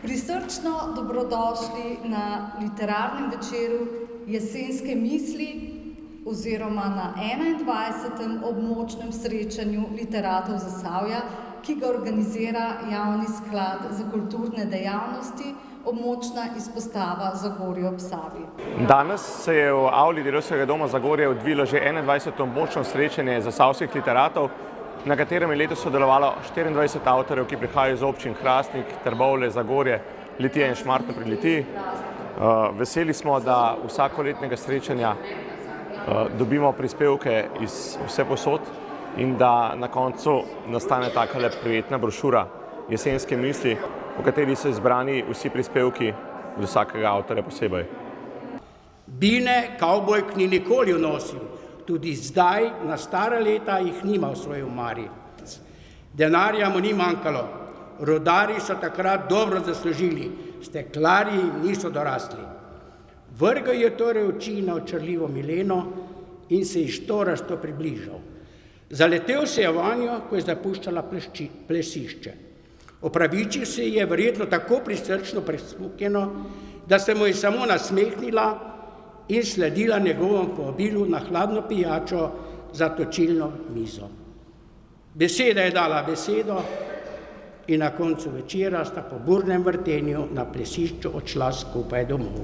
Prisrčno dobrodošli na literarnem večeru Jesenske misli oziroma na 21. območnem srečanju literatov Zasavja, ki ga organizira Javni sklad za kulturne dejavnosti, območna izpostava Zagorje ob Savi. Danes se je v avli Delavskega doma Zagorje odvilo že 21. območno srečanje zasavskih literatov, na katerem je letos sodelovalo 24 avtorjev, ki prihajajo iz občin Hrastnik, Trbovlje, Zagorje, Litija in Šmartno pri Litiji. Veseli smo, da vsakoletnega srečanja dobimo prispevke iz vsepovsod in da na koncu nastane takale prijetna brošura Jesenske misli, v kateri so izbrani vsi prispevki od vsakega avtorja posebej. Bine kavbojk ni nikoli nosil, tudi zdaj na stara leta jih nima v svoji omari. Denarja mu ni manjkalo, rodarji so takrat dobro zaslužili, steklarji jim niso dorasli. Vrgel je torej oči na očarljivo Mileno in se ji štorasto približal. Zaletel se je vanjo, ko je zapuščala plesišče. Opravičil se je verjetno tako prisrčno presmukljeno, da se mu je samo nasmehnila in sledila njegovemu povabilu na hladno pijačo za točilno mizo. Beseda je dala besedo in na koncu večera sta po burnem vrtenju na plesišču odšla skupaj domov.